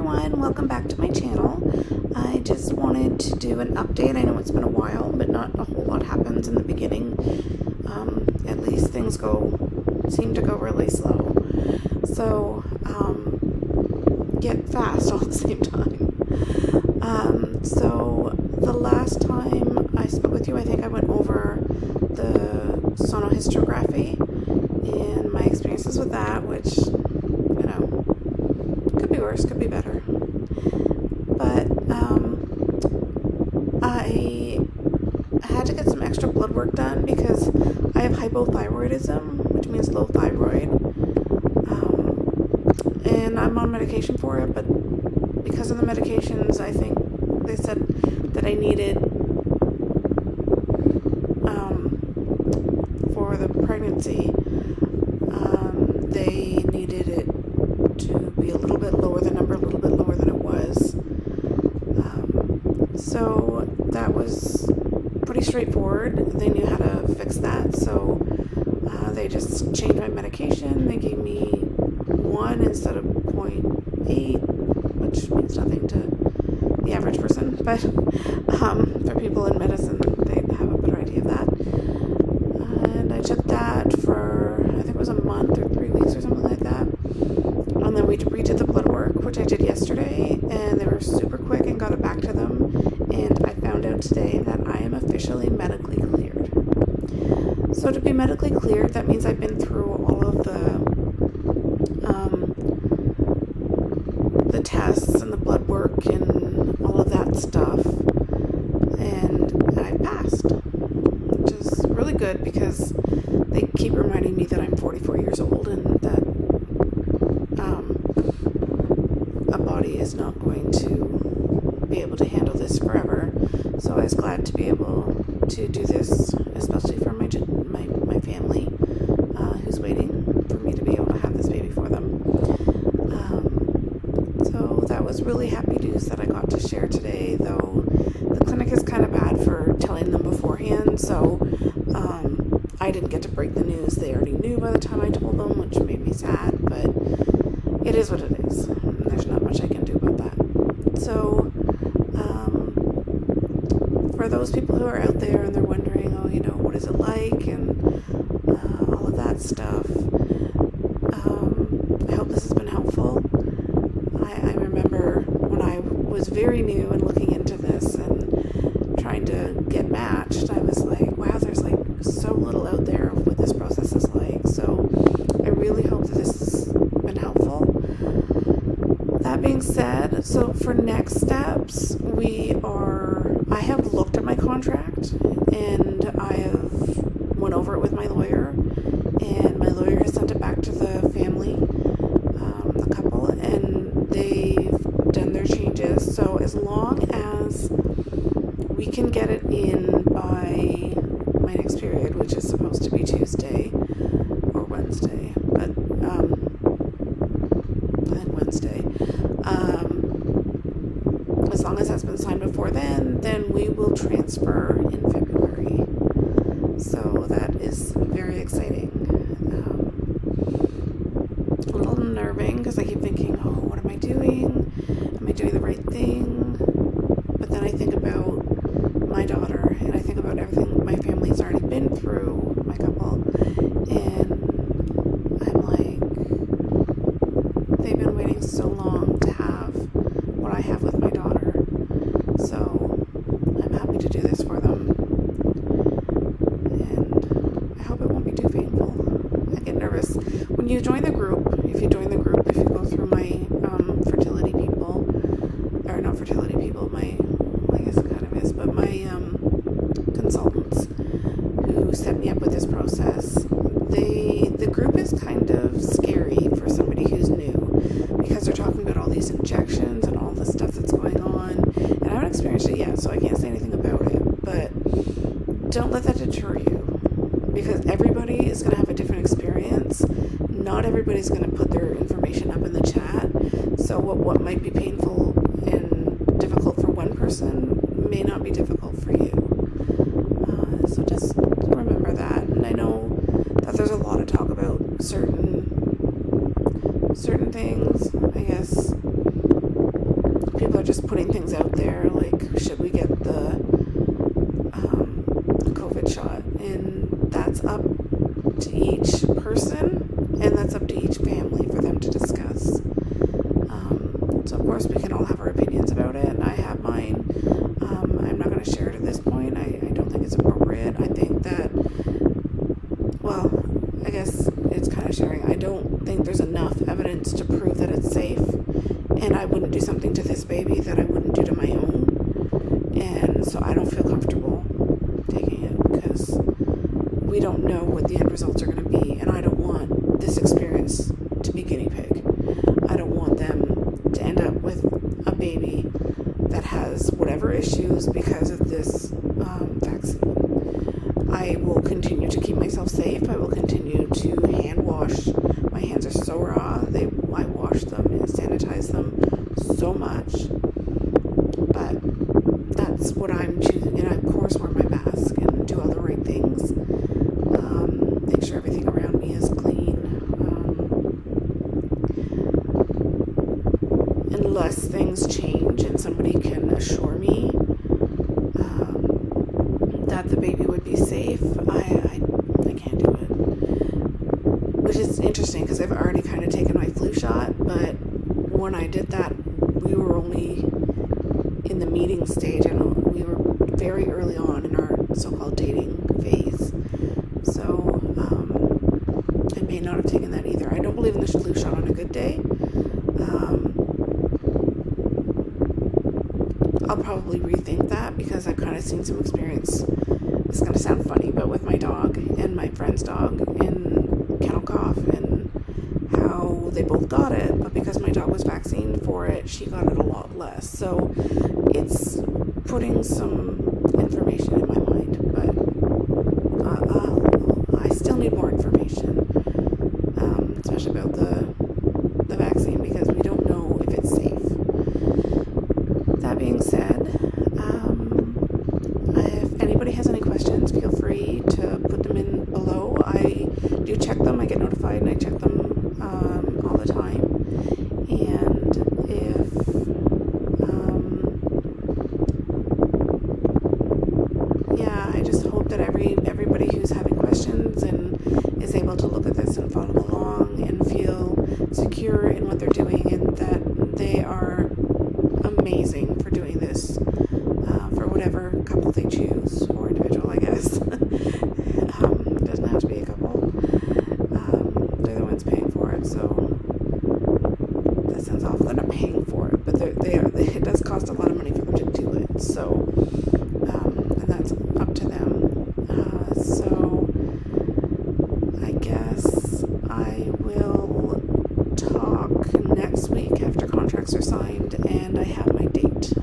everyone, welcome back to my channel. I just wanted to do an update. I know it's been a while, but not a whole lot happens in the beginning. At least things seem to go really slow. So, yet fast all at the same time. So the last time I spoke with you, I think I went over the sonohystrography and my experiences with that, which, could be worse, could be better. But I had to get some extra blood work done because I have hypothyroidism, which means low thyroid. And I'm on medication for it, but because of the medications, I think they said that I needed, for the pregnancy, they needed it to be a little bit lower, the number a little bit lower than it was. So that was pretty straightforward. They knew how to fix that, so they just changed my medication. They gave me 1 instead of 0.8, which means nothing to the average person, but for people in medicine, they have a better idea of that. And I took that for, I think it was a month or 3 weeks or something like that. And then we redid the blood work, which I did yesterday, and they were super quick and got it back to them. And I found out today that I am officially medically cleared. So to be medically cleared, that means I've been through all of the tests and the blood work and all of that stuff, and I passed, which is really good because they keep reminding me that I'm 44 years old and that a body is not going to be able to handle this forever. So I was glad to be able to do this, especially for my family, who's waiting for me to be able to have this baby for them. So that was really happy news that I got to share today, though the clinic is kind of bad for telling them beforehand, so I didn't get to break the news. They already knew by the time I told them, which made me sad, but it is what it is. There's not much I can do about that. So for those people who are out there and they're wondering, what is it like and all of that stuff, I hope this has been helpful. I remember when I was very new and looking into this and trying to get matched, I was like, wow, there's like so little out there of what this process is like. So I really hope that this has been helpful. That being said, so for next steps, I have looked at my contract and I have went over it with my lawyer, and my lawyer has sent it back to the family, the couple, and they've done their changes. So as long as we can get it in by my next period, which is supposed to be Tuesday or Wednesday, but I think Wednesday, as long as that's been signed before then we will transfer in February. So that is very exciting. A little unnerving because I keep thinking, what am I doing? Am I doing the right thing? But then I think about my daughter, and I think about everything my family's already been through, my couple, and I'm like, they've been waiting so long to have what I have with my daughter. So I'm happy to do this for them, and I hope it won't be too painful. I get nervous when you join the group. If you join the group, if you go through my fertility people, or not fertility people, I guess it kind of is, but my consultants who set me up with this process, the group is kind of scary for somebody who's new because they're talking about all these injections and all the stuff that's going on, and I haven't experienced it yet, so I can't say anything about it, but don't let that deter you, because everybody is going to have a different experience. Not everybody's going to put their information up in the chat, so what might be painful and difficult for one person may not be difficult for you. So just remember that. And I know that there's a lot of talk about certain things, I guess, just putting things out there, like, should we get the COVID shot? And that's up to each person, and that's up to each family for them to discuss. So of course we can all have our opinions about it, and I have mine. I'm not going to share it at this point. I don't think it's appropriate. I think that, well, I guess it's kind of sharing. I don't think there's enough evidence to prove that it's safe, and I wouldn't do something to this baby that I wouldn't do to my own, and so I don't feel comfortable taking it, because we don't know what the end results are going to be, and I don't want this experience to be guinea pig. I don't want them to end up with a baby that has whatever issues because of this vaccine. I will continue to keep myself safe. I will continue to hand wash. My hands are so raw. I wash them and sanitize them so much. But that's what I'm choosing. And I, of course, wear my mask and do all the right things. Make sure everything around me is clean. Unless things change and somebody can assure me that the baby would be safe, I can't do it. Which is interesting, because I've already kind of taken my flu shot, but when I did that, we were only in the meeting stage, and we were very early on in our so-called dating phase. So I may not have taken that either. I don't believe in the flu shot on a good day. I'll probably rethink that, because I've kind of seen some experience. It's going to sound funny, but with my dog and my friend's dog in kennel cough, and how they both got it, but because my dog was vaccinated for it, she got it a lot less. So it's putting some information in my mind, but I still need more information, especially about the vaccine, because we don't know if it's safe. That being said, if anybody has any questions, feel free to put them in below. I do check them. I get notified, and I check them all the time. And if I just hope that everybody who's having questions and is able to look at this and follow along and feel secure in what they're doing, and that they are amazing for doing this, for whatever couple they choose, or individual, I guess. It doesn't have to be a couple. They're the ones paying for it, so that sounds awful. They're not paying for it, but it does cost a lot of money for them to do it, so and that's up to them. So I guess I will talk next week after contracts are signed and I have my date.